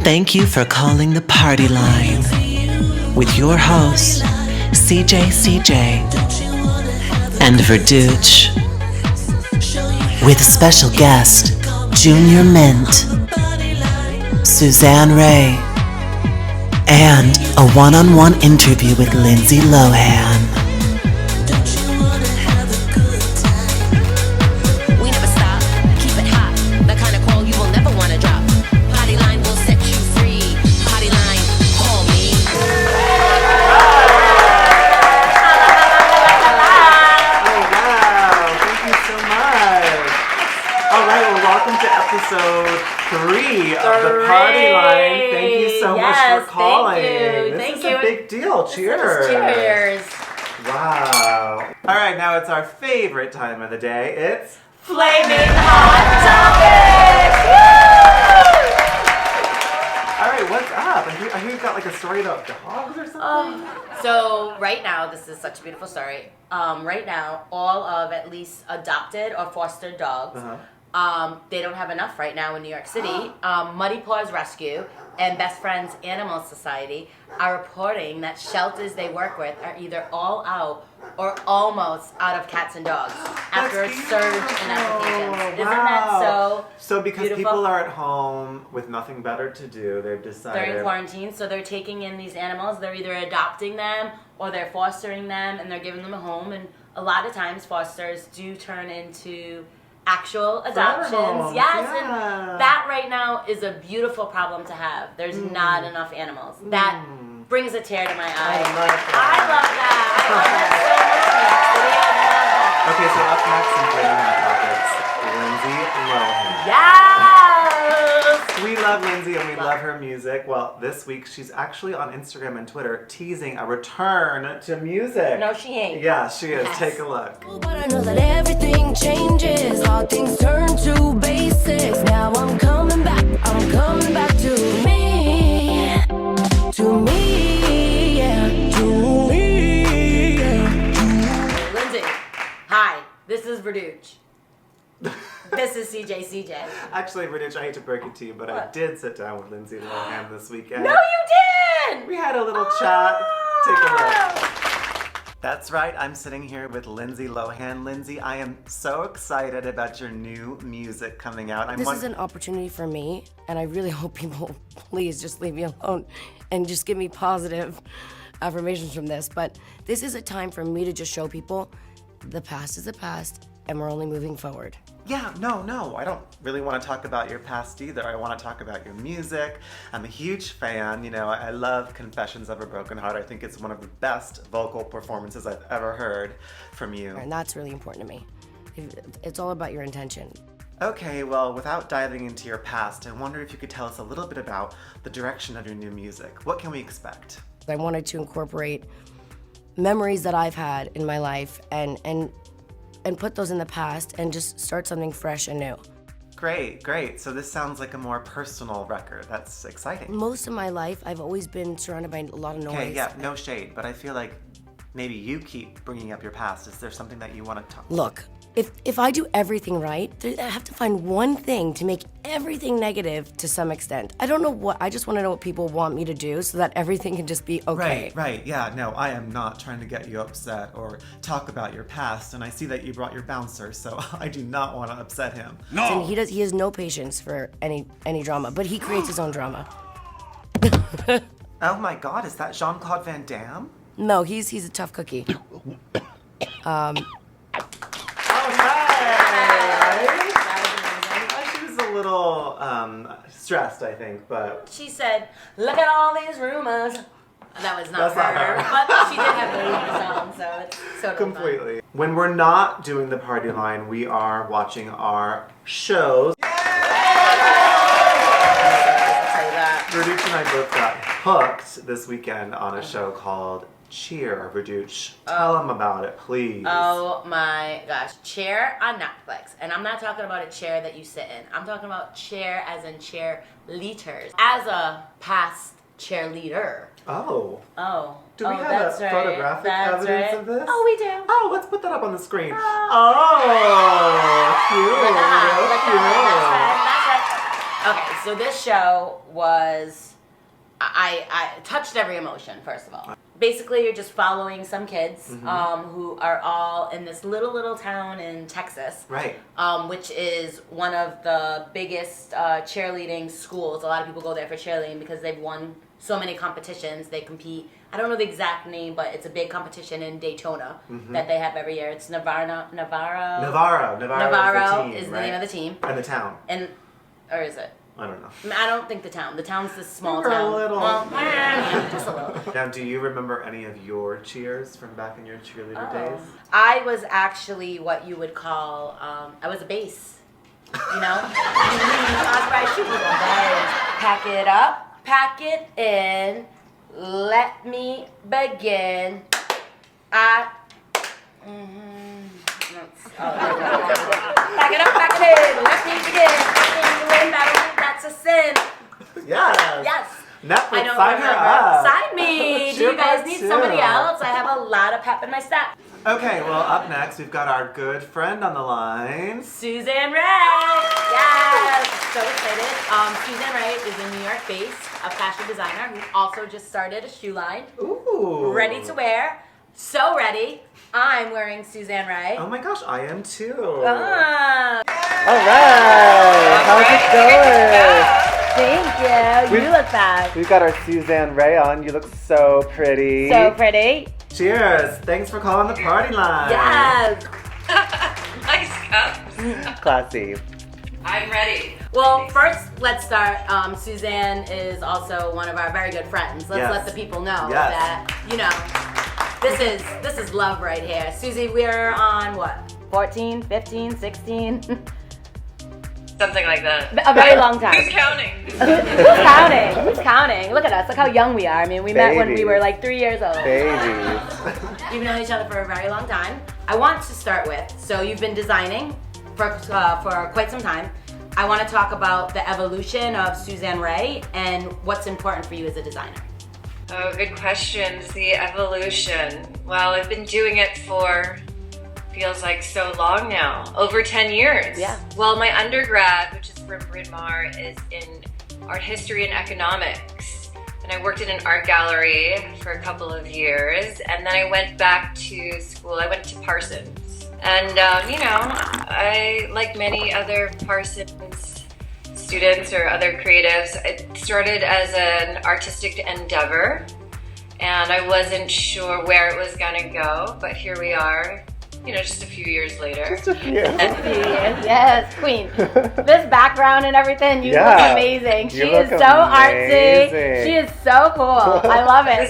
Thank you for calling the Party Line with your hosts, CJCJ and Verduch, with special guest, Junior Mintt, Suzanne Rae, and a one-on-one interview with Lindsay Lohan. We never stop, keep it hot, the kind of call you will never want to drop. Party Line will set you free. Party Line, call me. Oh wow, thank you so much. All right, well, welcome to episode 3 of the Party Line. Thank you so much for calling. This is a big deal. Cheers. Cheers. Wow. All right, now it's our favorite time of the day. It's Flaming Hot Topics! all right. What's up? I hear you've got like a story about dogs or something. So right now, this is such a beautiful story. Right now, all of at least adopted or fostered dogs, they don't have enough right now in New York City. Muddy Paws Rescue and Best Friends Animal Society are reporting that shelters they work with are either all out or almost out of cats and dogs after a surge in applications. Isn't that so because beautiful? people are at home with nothing better to do, they've decided They're in quarantine, so they're taking in these animals. They're either adopting them or they're fostering them and they're giving them a home. And a lot of times fosters do turn into actual adoptions. homes, Yes, yeah. and that right now is a beautiful problem to have. There's not enough animals. That brings a tear to my eye. I love that. I love that so much. Okay, so up next in Flaming Hot Topics, Lindsay Lohan. Yes! We love Lindsay and we love her music. Well, this week she's actually on Instagram and Twitter teasing a return to music. No, she ain't. Yeah, she is. Yes. Take a look. But I know that everything changes, all things turn to basics. Now I'm coming back to me, yeah, to me, yeah. Lindsay, hi. This is Verduch. This is CJCJ. Actually, Verduch, I hate to break it to you, but I did sit down with Lindsay Lohan this weekend. No, you didn't! We had a little chat. Take a look. That's right, I'm sitting here with Lindsay Lohan. Lindsay, I am so excited about your new music coming out. This is an opportunity for me, and I really hope people please just leave me alone and just give me positive affirmations from this. But this is a time for me to just show people the past is the past, and we're only moving forward. Yeah, no, I don't really want to talk about your past either. I want to talk about your music. I'm a huge fan. You know, I love Confessions of a Broken Heart. I think it's one of the best vocal performances I've ever heard from you. And that's really important to me. It's all about your intention. Okay, well, without diving into your past, I wonder if you could tell us a little bit about the direction of your new music. What can we expect? I wanted to incorporate memories that I've had in my life and put those in the past and just start something fresh and new. Great. So this sounds like a more personal record. That's exciting. Most of my life, I've always been surrounded by a lot of noise. Okay, yeah, no shade, but I feel like maybe you keep bringing up your past. Is there something that you want to talk about? Look, if I do everything right, I have to find one thing to make everything negative to some extent. I don't know what, I just want to know what people want me to do so that everything can just be okay. Right. Yeah, no, I am not trying to get you upset or talk about your past, and I see that you brought your bouncer, so I do not want to upset him. No! And he has no patience for any drama, but he creates his own drama. Oh my God, is that Jean-Claude Van Damme? No, he's a tough cookie. She was a little stressed, I think, but... She said, look at all these rumors. That was not That's not her. her. But she did have the rumor song, so it's sort of Completely. When we're not doing the party line, we are watching our shows. I'll tell you that. Verduch and I both got hooked this weekend on a show called Cheer. Verduch, tell them about it, please. Oh my gosh. Chair on Netflix. And I'm not talking about a chair that you sit in. I'm talking about chair as in cheerleaders. As a past cheerleader. Oh. Do we have that's a right. photographic That's evidence right. of this? Oh, we do. Oh, let's put that up on the screen. Oh. Cute. Look at Real that. cute. That's right. Okay, So this show was, I touched every emotion, first of all. Basically, you're just following some kids who are all in this little town in Texas. Right. Which is one of the biggest cheerleading schools. A lot of people go there for cheerleading because they've won so many competitions. They compete. I don't know the exact name, but it's a big competition in Daytona that they have every year. It's Navarro is the name of the team. And the town. Or is it? I don't know. I don't think the town. The town's this small We're town. a little. Well, just a little. Now, do you remember any of your cheers from back in your cheerleader days? I was actually what you would call, I was a bass. You know? I was right shooting the bass. Pack it up, pack it in, let me begin. Back it up, back it in, let me begin. That's a sin. Yes. Yes. Netflix, I don't sign her up. Sign me. Do Cheer you guys part need two. somebody else? I have a lot of pep in my step. Okay, well, up next, we've got our good friend on the line. Suzanne Rae. Yes. So excited. Suzanne Rae is a New York-based fashion designer who also just started a shoe line. Ooh. Ready to wear. So ready. I'm wearing Suzanne Rae. Oh my gosh, I am too. Ah. All right. How's it going? Thank you. You look fab. We've got our Suzanne Rae on. You look so pretty. So pretty. Cheers. Thanks for calling the party line. Yes. Nice cups. Classy. I'm ready. Well, first, let's start. Suzanne is also one of our very good friends. Let's let the people know that, you know, this is love right here. Susie, we're on what? 14, 15, 16? Something like that. A very long time. Who's counting? Who's counting? Who's counting? Look at us. Look how young we are. I mean, we met when we were like 3 years old. Babies. We've known each other for a very long time. I want to start with, so you've been designing for quite some time. I want to talk about the evolution of Suzanne Rae and what's important for you as a designer. Oh, good questions. The evolution. Well, I've been doing it for feels like so long now. Over 10 years. Yeah. Well, my undergrad, which is from Bryn Mawr, is in art history and economics. And I worked in an art gallery for a couple of years. And then I went back to school. I went to Parsons. And, you know, I, like many other Parsons students or other creatives, it started as an artistic endeavor. And I wasn't sure where it was going to go, but here we are. You know, just a few years later. Just a few. Yes, queen. This background and everything, you look amazing. She is so artsy. She is so cool. I love it.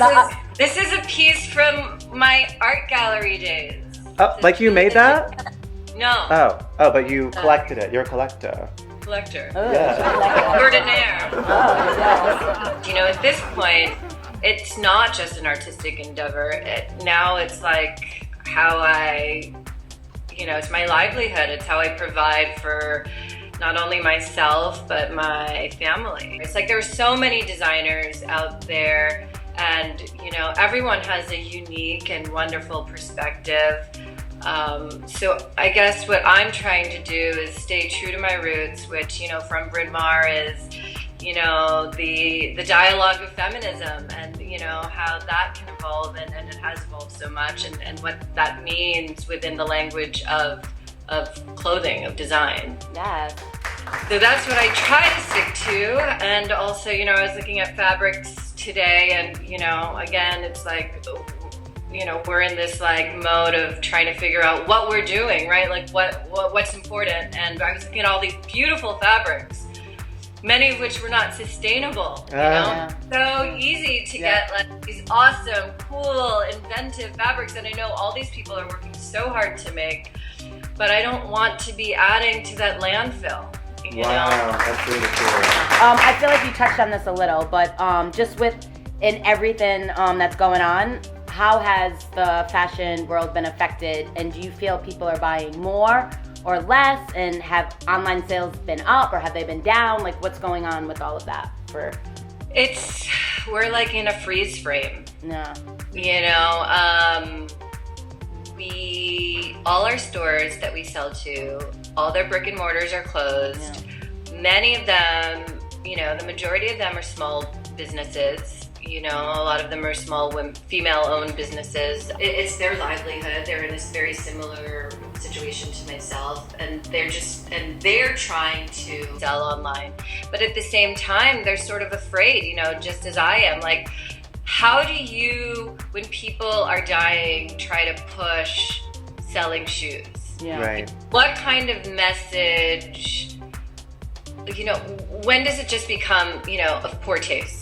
This is a piece from my art gallery days. Oh, like you made that? No. Oh, but you collected it. You're a collector. Collector. Yeah. Ordinaire. Oh, yes. You know, at this point, it's not just an artistic endeavor. Now it's like how I, you know, it's my livelihood. It's how I provide for not only myself, but my family. It's like there are so many designers out there, and, you know, everyone has a unique and wonderful perspective. So I guess what I'm trying to do is stay true to my roots, which, you know, from Bryn Mawr is, you know, the dialogue of feminism, and, you know, how that can evolve, and it has evolved so much, and what that means within the language of clothing, of design. Yes. So that's what I try to stick to. And also, you know, I was looking at fabrics today, and, you know, again, it's like, you know, we're in this like mode of trying to figure out what we're doing, right? Like what's important. And I was looking at all these beautiful fabrics, many of which were not sustainable, you know? So easy to get like these awesome, cool, inventive fabrics that I know all these people are working so hard to make, but I don't want to be adding to that landfill, you know? That's really cool. I feel like you touched on this a little, but just in everything that's going on, how has the fashion world been affected, and do you feel people are buying more or less, and have online sales been up or have they been down? Like, what's going on with all of that? We're like in a freeze frame. Yeah. You know, all our stores that we sell to, all their brick and mortars are closed. Yeah. Many of them you know, the majority of them are small businesses. You know, a lot of them are small female-owned businesses. It's their livelihood. They're in this very similar situation to myself, and they're trying to sell online. But at the same time, they're sort of afraid, you know, just as I am. Like, how do you, when people are dying, try to push selling shoes? Yeah. Right. What kind of message, you know, when does it just become, you know, of poor taste?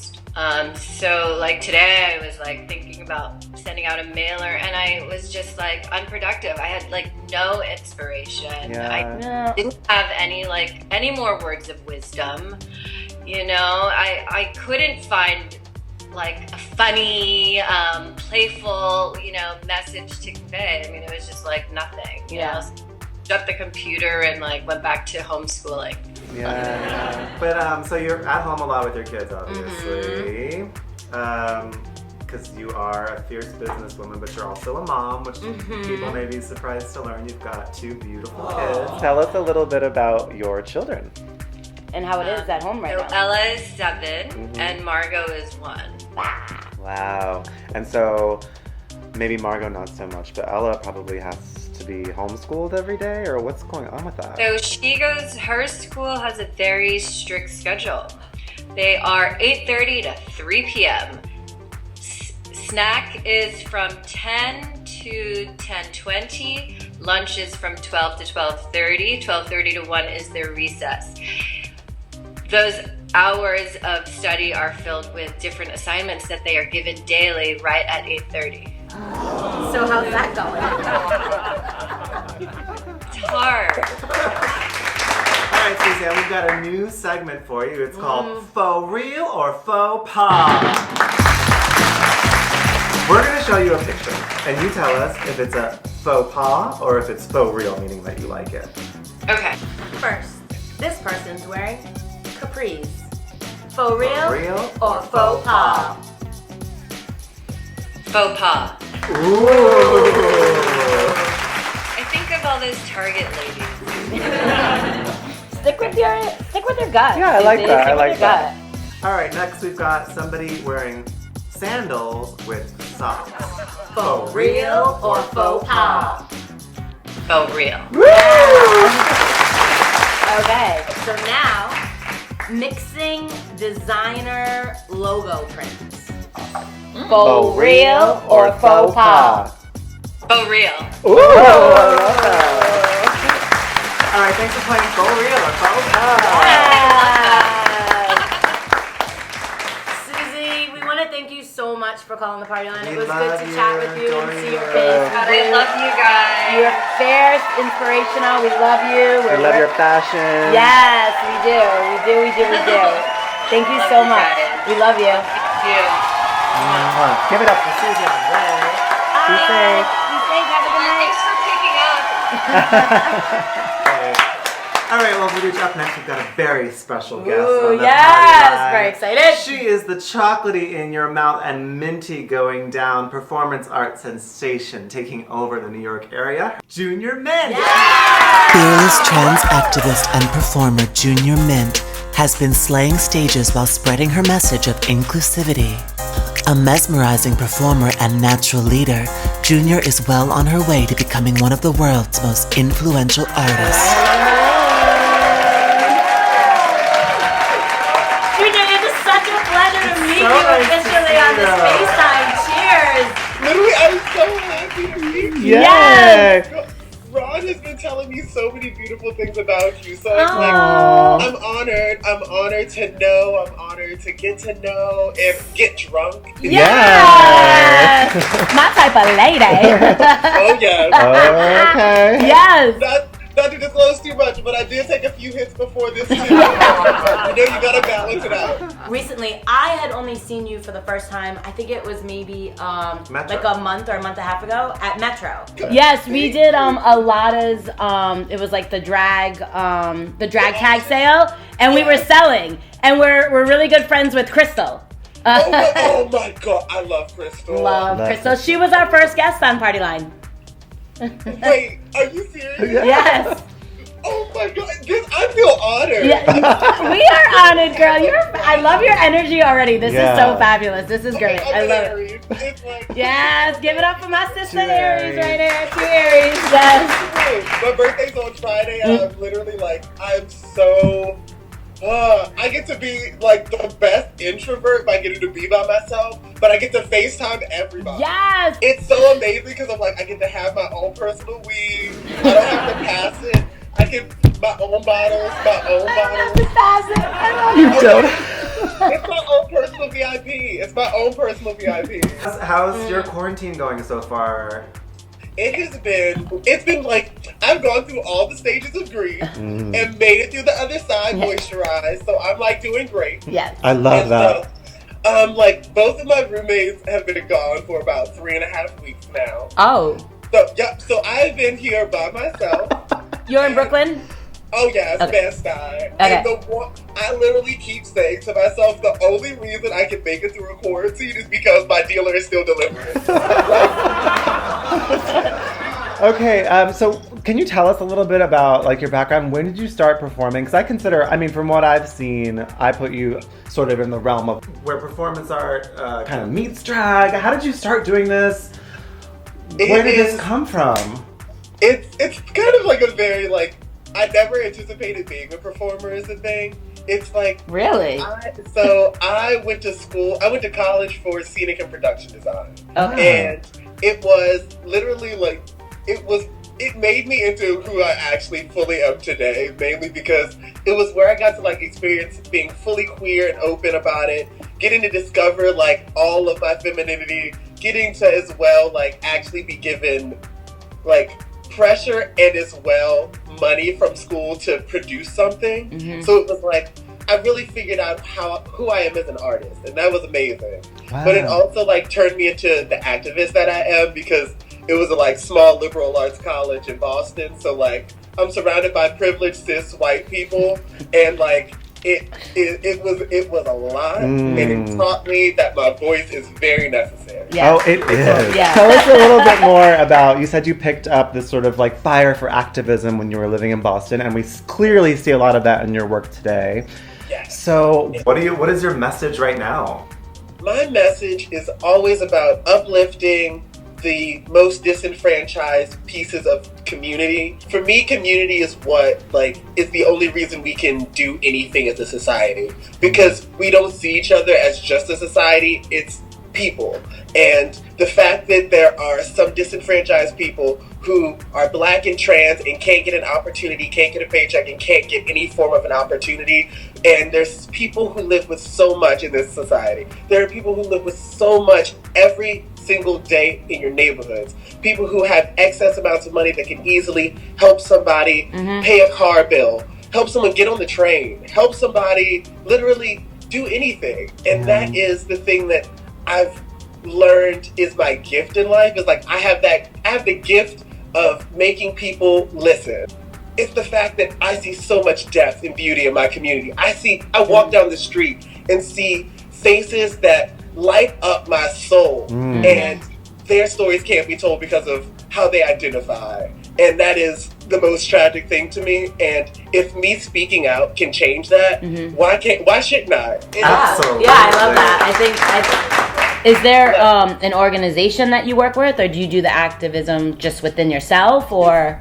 So like today I was like thinking about sending out a mailer, and I was just like unproductive. I had like no inspiration. I didn't have any more words of wisdom. You know, I couldn't find like a funny, playful, you know, message to convey. I mean, it was just like nothing. You know? So shut the computer and like went back to homeschooling. Yeah. But so you're at home a lot with your kids, obviously. Because you are a fierce businesswoman, but you're also a mom, which people may be surprised to learn. You've got 2 beautiful kids. Tell us a little bit about your children. And how it is at home right So now. Ella is 7 and Margot is 1. Wow. And so maybe Margot not so much, but Ella probably has to be homeschooled every day, or what's going on with that? So her school has a very strict schedule. They are 8:30 to 3 p.m. Snack is from 10 to 10:20. Lunch is from 12 to 12:30. 12:30 to 1 is their recess. Those hours of study are filled with different assignments that they are given daily right at 8:30. So how's that going? It's hard. All right, Suzanne, we've got a new segment for you. It's called Faux Real or Faux Pas. We're going to show you a picture, and you tell us if it's a faux pas or if it's faux real, meaning that you like it. Okay. First, this person's wearing capris. Faux real, Real or faux pas? Faux pas. Ooh. I think of all those Target ladies. Stick with your gut. Yeah, I like Susie. that. I Stick like with your that. gut. All right, next we've got somebody wearing sandals with socks. Faux Real or faux pas? Faux real. Okay, so now mixing designer logo prints. Faux real or faux pas? Faux real. Ooh, I love that. All right, thanks for playing Faux Real or Faux Pas. Susie, we want to thank you so much for calling the party line. We It was love good to you, chat with you and adore see you. your face. God, I love you guys. You're fierce, inspirational. We love you. We love your fashion. Yes, we do. We do. Thank you so you much. guys. We love you. Thank you. Give it up for Suzanne Rae. Be safe. Be safe. Have a good night. Thanks for picking up. Okay. All right, well, Verduch, up next, we've got a very special guest Ooh, on the yes, party line. very excited. She is the chocolatey in your mouth and minty going down performance art sensation taking over the New York area, Junior Mintt. Fearless trans activist and performer Junior Mintt has been slaying stages while spreading her message of inclusivity. A mesmerizing performer and natural leader, Junior is well on her way to becoming one of the world's most influential artists. Junior, it is such a pleasure to meet so you nice to officially see on this you. FaceTime. Cheers. Literally, I'm so happy to meet you. Yay! Ron has been telling me so many beautiful things about you. So it's Aw. like, I'm honored. I'm honored to know. I'm honored to get to know and get drunk. Yes. My type of lady. Oh, yes. Okay. Yes. Not to disclose too much, but I did take a few hits before this too. You know, you gotta balance it out. Recently, I had only seen you for the first time. I think it was maybe Metro. like a month or a month and a half ago at Metro. Yes, we did a Lotta's. It was like the drag tag sale, and we were selling, and we're really good friends with Crystal. Oh my God, I love Crystal. Love Crystal. She was our first guest on Party Line. Wait, are you serious? Yes. Oh my God, I feel honored. Yeah, we are honored, girl. I love your energy already. This is so fabulous. This is great. I love it. It's like, Yes, give it up for my sister Two Aries Aries. right here. 2 Aries. Yes. my birthday's on Friday. I'm literally like, I'm so. I get to be like the best introvert by getting to be by myself, but I get to FaceTime everybody. Yes. It's so amazing because I'm like, I get to have my own personal weed. I don't have to pass it. I can my own bottles, You don't. It's my own personal VIP. It's my own personal VIP. How's your quarantine going so far? It's been like, I've gone through all the stages of grief and made it through the other side, moisturized. So I'm like doing great. Yes. I love that. So, like both of my roommates have been gone for about 3.5 weeks now. Oh. So I've been here by myself. You're in Brooklyn? Oh yes, Okay. Best Eye. Okay. And I literally keep saying to myself, the only reason I can make it through a quarantine is because my dealer is still delivering. Okay, so can you tell us a little bit about like your background? When did you start performing? Because I mean, from what I've seen, I put you sort of in the realm of where performance art kind of meets drag. How did you start doing this? Where did this come from? It's kind of like a very like, I never anticipated being a performer is a thing. It's like Really? I went to college for scenic and production design. Okay. And it was literally like, it made me into who I actually fully am today, mainly because it was where I got to like experience being fully queer and open about it, getting to discover like all of my femininity, getting to as well like actually be given like pressure and as well money from school to produce something. So it was like, I really figured out who I am as an artist, and that was amazing. Wow. But it also like turned me into the activist that I am, because it was a like small liberal arts college in Boston. So like I'm surrounded by privileged cis white people, and like it was a lot, and it taught me that my voice is very necessary. Yeah. Oh, it is. Yeah. Tell us a little bit more about, you said you picked up this sort of like fire for activism when you were living in Boston, and we clearly see a lot of that in your work today. Yes. So what is your message right now? My message is always about uplifting the most disenfranchised pieces of community. For me, community is what is the only reason we can do anything as a society, because we don't see each other as just a society, it's people. And the fact that there are some disenfranchised people who are black and trans and can't get an opportunity, can't get a paycheck, and can't get any form of an opportunity. And there's people who live with so much in this society. There are people who live with so much every single day in your neighborhoods. People who have excess amounts of money that can easily help somebody pay a car bill, help someone get on the train, help somebody literally do anything. And that is the thing that I've learned is my gift in life. Is like I have the gift of making people listen. It's the fact that I see so much depth and beauty in my community. I walk down the street and see faces that light up my soul, and their stories can't be told because of how they identify. And that is the most tragic thing to me. And if me speaking out can change that, why shouldn't I? Absolutely. Yeah, I love that. Is there an organization that you work with, or do you do the activism just within yourself, or?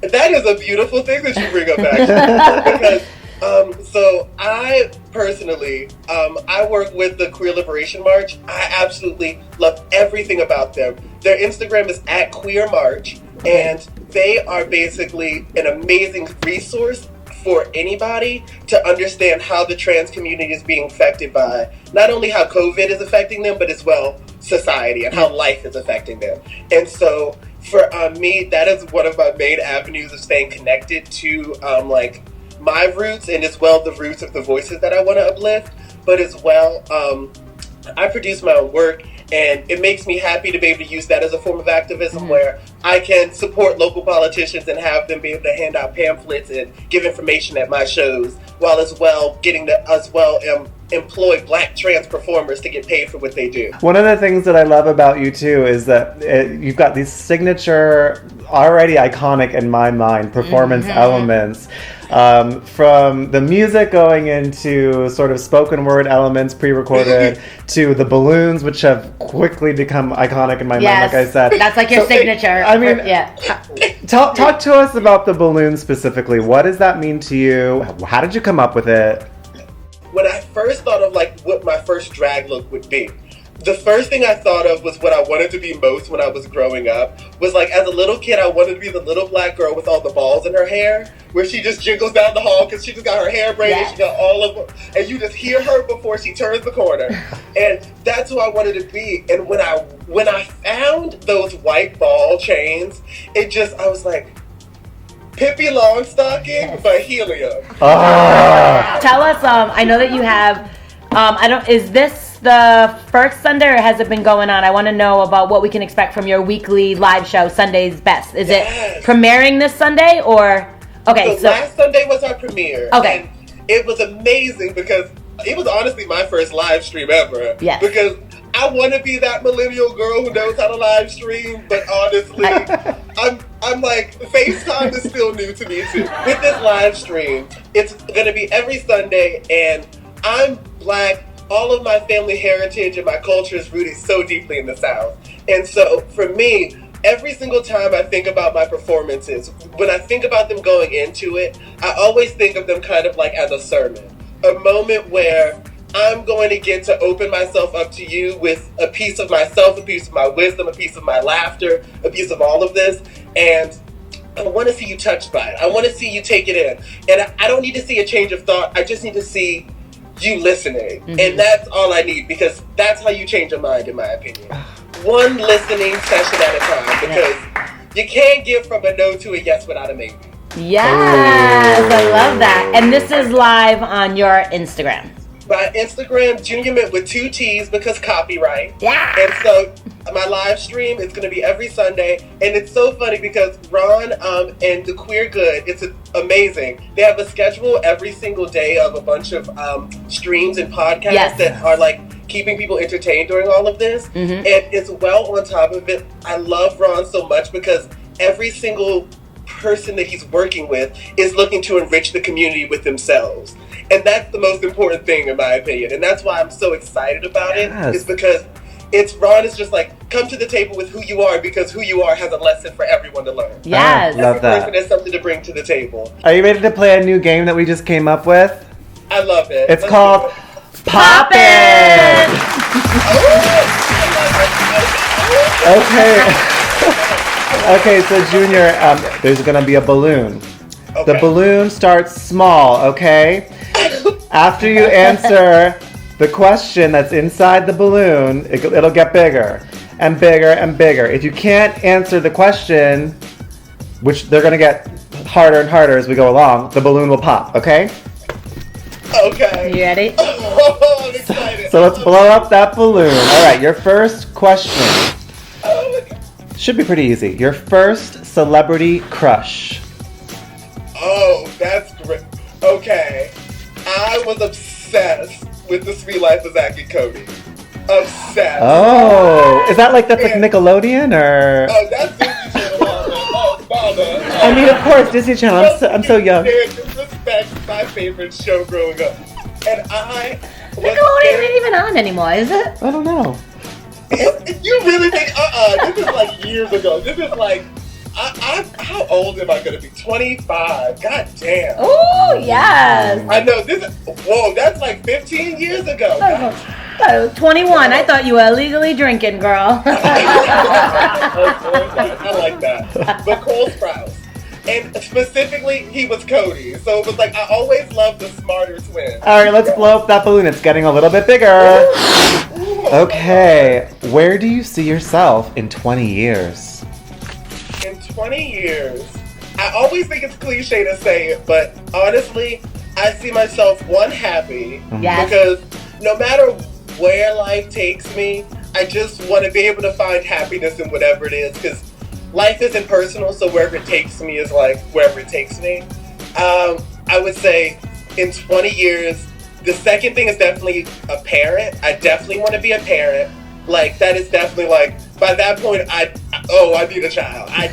That is a beautiful thing that you bring up, actually. Because, so I personally, I work with the Queer Liberation March. I absolutely love everything about them. Their Instagram is @QueerMarch, and they are basically an amazing resource for anybody to understand how the trans community is being affected by not only how COVID is affecting them, but as well society and how life is affecting them. And so for me, that is one of my main avenues of staying connected to my roots, and as well the roots of the voices that I want to uplift. But as well, I produce my own work, and it makes me happy to be able to use that as a form of activism where I can support local politicians and have them be able to hand out pamphlets and give information at my shows, while as well getting to employ black trans performers to get paid for what they do. One of the things that I love about you too is that you've got these signature already iconic in my mind performance elements. From the music going into sort of spoken word elements pre-recorded to the balloons, which have quickly become iconic in my mind, like I said. That's like your signature. I mean, talk to us about the balloons specifically. What does that mean to you? How did you come up with it? When I first thought of like what my first drag look would be, the first thing I thought of was what I wanted to be most when I was growing up. Was like, as a little kid, I wanted to be the little black girl with all the balls in her hair, where she just jiggles down the hall because she just got her hair braided, she got all of them, and you just hear her before she turns the corner. And that's who I wanted to be. And when I found those white ball chains, I was like, Pippi Longstocking, but helium. Tell us, I know that you have, is this the first Sunday or has it been going on? I want to know about what we can expect from your weekly live show, Sunday's Best. Is it premiering this Sunday or? Okay, so last Sunday was our premiere. Okay. And it was amazing because it was honestly my first live stream ever. Yes. Because I want to be that millennial girl who knows how to live stream, but honestly, I'm like, FaceTime is still new to me too. With this live stream, it's going to be every Sunday, and I'm black. All of my family heritage and my culture is rooted so deeply in the South. And so for me, every single time I think about my performances, when I think about them going into it, I always think of them kind of like as a sermon. A moment where I'm going to get to open myself up to you with a piece of myself, a piece of my wisdom, a piece of my laughter, a piece of all of this. And I want to see you touched by it. I want to see you take it in. And I don't need to see a change of thought. I just need to see you listening. And that's all I need, because that's how you change a mind, in my opinion. One listening session at a time, because you can't get from a no to a yes without a maybe. Yes, I love that. And this is live on your Instagram. My Instagram, Junior Mintt with 2 T's, because copyright. Yeah. And so my live stream is going to be every Sunday. And it's so funny because Ron and The Queer Good, it's amazing. They have a schedule every single day of a bunch of streams and podcasts that are like keeping people entertained during all of this. And it's well on top of it. I love Ron so much because every single person that he's working with is looking to enrich the community with themselves. And that's the most important thing, in my opinion. And that's why I'm so excited about it, is because Ron is just like, come to the table with who you are, because who you are has a lesson for everyone to learn. Yes. Every person has something to bring to the table. Are you ready to play a new game that we just came up with? I love it. It's called Pop It! Okay, so Junior, there's gonna be a balloon. The balloon starts small, okay? After you answer the question that's inside the balloon, it'll get bigger and bigger and bigger. If you can't answer the question, which they're gonna get harder and harder as we go along, the balloon will pop, okay? Okay. You ready? I'm excited. So let's blow up that balloon. All right, your first question should be pretty easy. Your first celebrity crush. Oh, that's great. Okay. I was obsessed with The Sweet Life of Zack and Cody. Obsessed. Oh, is that like Nickelodeon or? Oh, that's Disney Channel. Oh, Mama. I mean, of course, Disney Channel. I'm so young. Disrespect my favorite show growing up, and I. Nickelodeon ain't even on anymore, is it? I don't know. You really think? This is like years ago. This is like. How old am I going to be? 25. God damn. Oh, yes. I know. Whoa, that's like 15 years ago. 21. I thought you were illegally drinking, girl. I like that. But Cole Sprouse. And specifically, he was Cody. So it was like, I always loved the smarter twin. All right, let's blow up that balloon. It's getting a little bit bigger. Okay, where do you see yourself in 20 years? In 20 years, I always think it's cliche to say it, but honestly, I see myself, one, happy. Yes. Because no matter where life takes me, I just want to be able to find happiness in whatever it is, because life isn't personal, so wherever it takes me is like wherever it takes me. I would say in 20 years, the second thing is definitely a parent. I definitely want to be a parent. Like, that is definitely like, by that point, oh, I need a child. I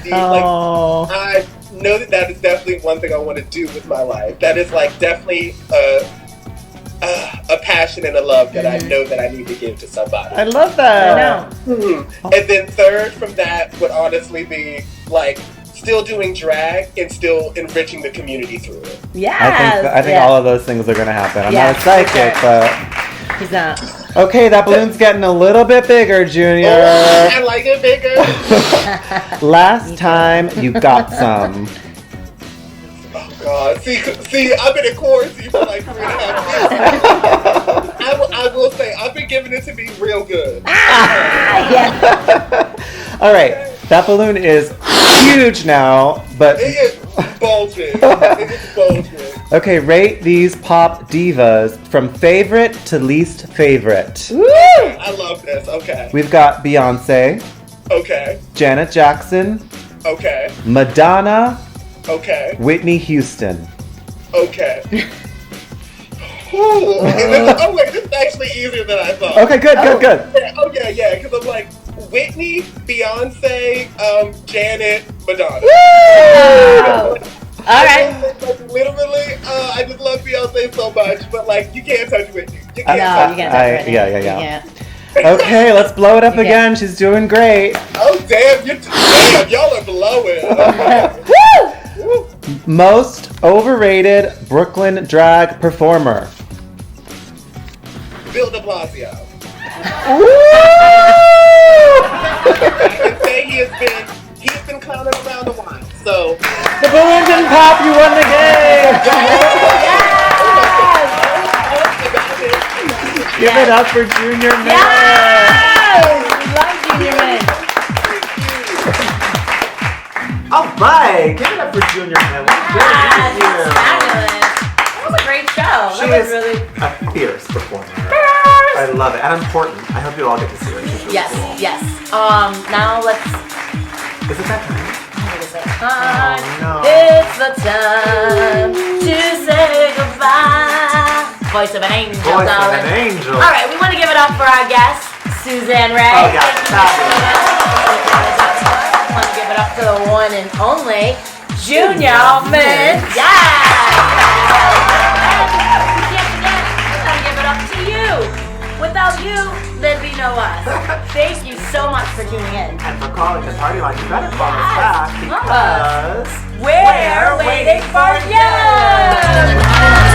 know that is definitely one thing I want to do with my life. That is like definitely a passion and a love that I know that I need to give to somebody. I love that. I know. Mm-hmm. And then third from that would honestly be like still doing drag and still enriching the community through it. Yeah. I think all of those things are going to happen. I'm not a psychic, but... He's not. Okay, that balloon's getting a little bit bigger, Junior. Oh, I like it bigger. Last time you got some. Oh God! See, I've been in quarantine for like 3.5 years. I will say I've been giving it to me real good. All right, that balloon is huge now, but it is bulging. It is bulging. Okay, rate these pop divas from favorite to least favorite. Woo! I love this. Okay. We've got Beyonce. Okay. Janet Jackson. Okay. Madonna. Okay. Whitney Houston. Okay. Oh wait, this is actually easier than I thought. Okay, good. Oh yeah, because I'm like Whitney, Beyonce, Janet, Madonna. Woo! All right. Like, literally, I just love Beyonce so much, but like you can't touch Whitney. You can't No, you can't touch Whitney. Yeah. You can't. Okay, let's blow it up again. She's doing great. Oh damn, y'all are blowing. Okay. Woo! Most overrated Brooklyn drag performer. Bill de Blasio. Woo! I can say he's been clowning around a while. So The balloon didn't pop. You won the game. Give it up for Junior Mintt. Yes! We love Junior Mintt. All right, give it up for Junior Mintt. Fabulous. That was a great show. She That was is really a fierce performer. I love it, and important. I hope you all get to see her. She's really yes, cool. yes. Now let's. Is it that time? What is it? no. It's the time to say goodbye. Voice of an angel, Voice of darling. an angel. All right, we want to give it up for our guest, Suzanne Rae. Oh, yeah, Thank you, Suzanne. We want to give it up to the one and only Junior Mintt. Yes. And we can't forget, we got to give it up to you. Without you, there'd be no us. Thank you so much for tuning in. And for calling the party line, you better call us back because We're waiting for you.